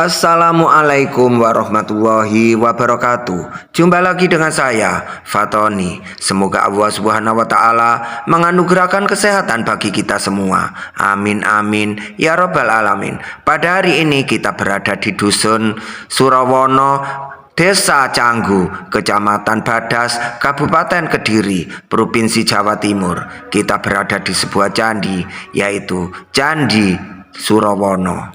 Assalamualaikum warahmatullahi wabarakatuh. Jumpa lagi dengan saya, Fatoni. Semoga Allah Subhanahu wa Ta'ala menganugerahkan kesehatan bagi kita semua. Amin amin ya Rabbal alamin. Pada hari ini kita berada di dusun Surawono, Desa Canggu, Kecamatan Badas, Kabupaten Kediri, Provinsi Jawa Timur. Kita berada di sebuah candi, yaitu Candi Surawono.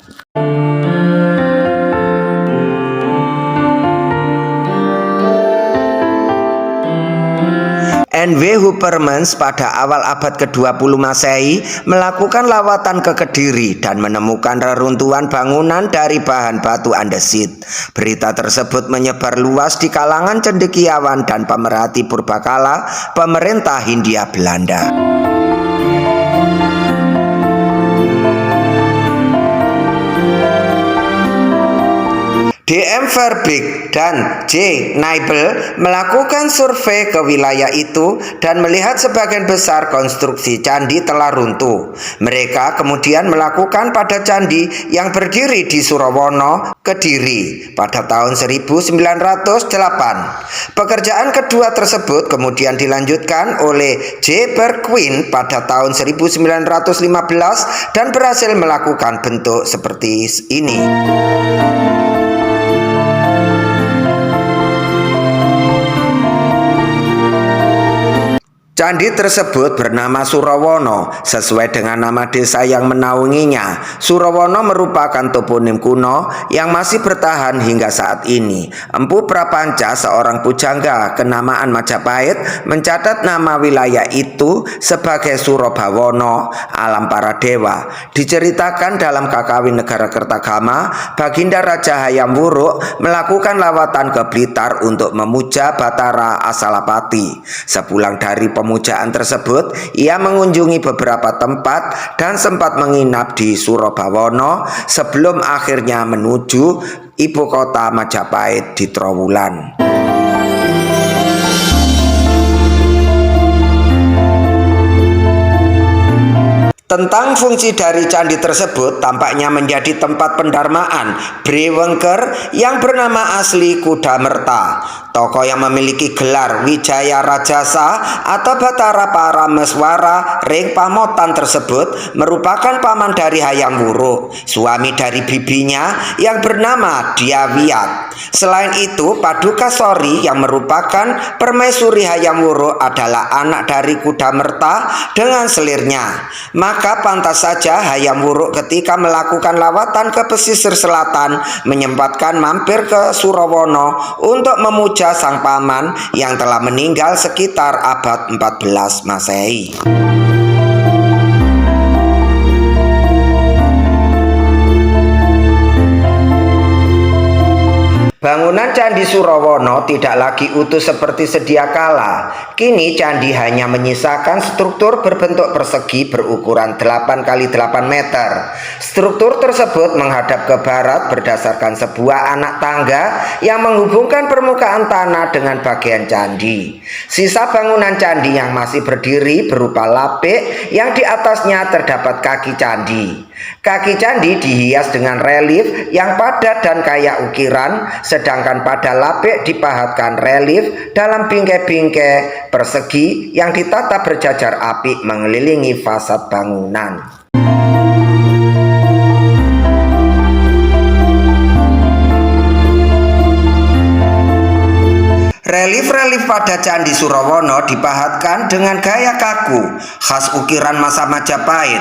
N.W. Huppermans pada awal abad ke-20 Masehi melakukan lawatan ke Kediri dan menemukan reruntuhan bangunan dari bahan batu andesit. Berita tersebut menyebar luas di kalangan cendekiawan dan pemerhati purbakala pemerintah Hindia Belanda. D.M. Verbeek dan J. Nibel melakukan survei ke wilayah itu dan melihat sebagian besar konstruksi candi telah runtuh. Mereka kemudian melakukan pada candi yang berdiri di Surawono, Kediri pada tahun 1908. Pekerjaan kedua tersebut kemudian dilanjutkan oleh J. Bergwijn pada tahun 1915 dan berhasil melakukan bentuk seperti ini. Candi tersebut bernama Surawono sesuai dengan nama desa yang menaunginya. Surawono merupakan toponim kuno yang masih bertahan hingga saat ini. Empu Prapanca, seorang pujangga kenamaan Majapahit, mencatat nama wilayah itu sebagai Surabawono, alam para dewa. Diceritakan dalam Kakawin Negara Kertagama, Baginda Raja Hayam Wuruk melakukan lawatan ke Blitar untuk memuja Batara Asalapati. Sepulang dari pemujaan tersebut, ia mengunjungi beberapa tempat dan sempat menginap di Surabawono sebelum akhirnya menuju ibu kota Majapahit di Trowulan. Tentang fungsi dari candi tersebut, tampaknya menjadi tempat pendarmaan Brewengker yang bernama asli Kudamerta. Tokoh yang memiliki gelar Wijaya Rajasa atau Batara Parameswara Ring Pamotan tersebut merupakan paman dari Hayam Wuruk, suami dari bibinya yang bernama Dyawiyat. Selain itu, Paduka Sori yang merupakan permaisuri Hayam Wuruk adalah anak dari Kudamerta dengan selirnya. Maka pantas saja Hayam Wuruk ketika melakukan lawatan ke pesisir selatan menyempatkan mampir ke Surawono untuk memuja sang paman yang telah meninggal sekitar abad 14 Masehi. Bangunan Candi Surawono tidak lagi utuh seperti sedia kala. Kini candi hanya menyisakan struktur berbentuk persegi berukuran 8 x 8 meter. Struktur tersebut menghadap ke barat berdasarkan sebuah anak tangga yang menghubungkan permukaan tanah dengan bagian candi. Sisa bangunan candi yang masih berdiri berupa lapik yang di atasnya terdapat kaki candi. Kaki candi dihias dengan relief yang padat dan kaya ukiran, sedangkan pada lapik dipahatkan relief dalam bingkai-bingkai persegi yang ditata berjajar apik mengelilingi fasad bangunan. Relief-relief pada Candi Surawono dipahatkan dengan gaya kaku, khas ukiran masa Majapahit.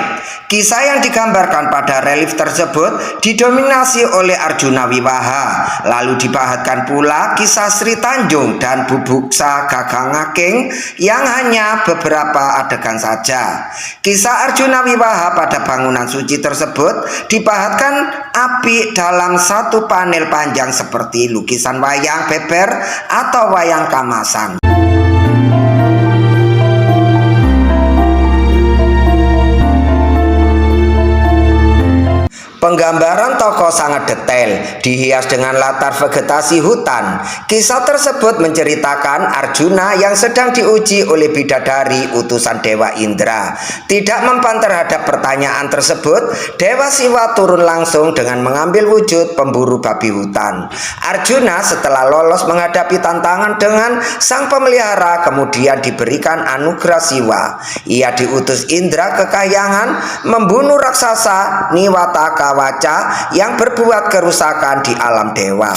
Kisah yang digambarkan pada relief tersebut didominasi oleh Arjuna Wiwaha, lalu dipahatkan pula kisah Sri Tanjung dan Bubuksa Gagangaking yang hanya beberapa adegan saja. Kisah Arjuna Wiwaha pada bangunan suci tersebut dipahatkan apik dalam satu panel panjang seperti lukisan wayang beber atau wayang kamasan. Penggambaran tokoh sangat detail, dihias dengan latar vegetasi hutan. Kisah tersebut menceritakan Arjuna yang sedang diuji oleh bidadari utusan Dewa Indra. Tidak mempan terhadap pertanyaan tersebut, Dewa Siwa turun langsung dengan mengambil wujud pemburu babi hutan. Arjuna setelah lolos menghadapi tantangan dengan sang pemelihara kemudian diberikan anugerah Siwa. Ia diutus Indra ke Kahyangan membunuh raksasa Niwata Kawaca yang berbuat kerusakan di alam dewa.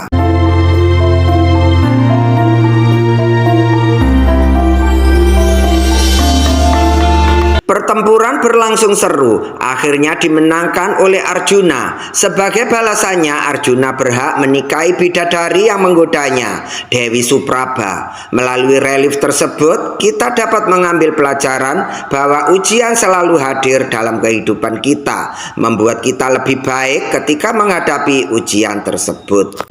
Pertempuran berlangsung seru, akhirnya dimenangkan oleh Arjuna. Sebagai balasannya, Arjuna berhak menikahi bidadari yang menggodanya, Dewi Supraba. Melalui relief tersebut, kita dapat mengambil pelajaran bahwa ujian selalu hadir dalam kehidupan kita, membuat kita lebih baik ketika menghadapi ujian tersebut.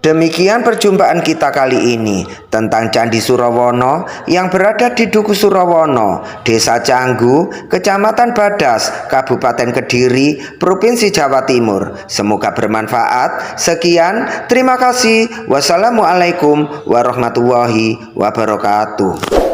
Demikian perjumpaan kita kali ini tentang Candi Surawono yang berada di Duku Surawono, Desa Canggu, Kecamatan Badas, Kabupaten Kediri, Provinsi Jawa Timur. Semoga bermanfaat. Sekian, terima kasih. Wassalamualaikum warahmatullahi wabarakatuh.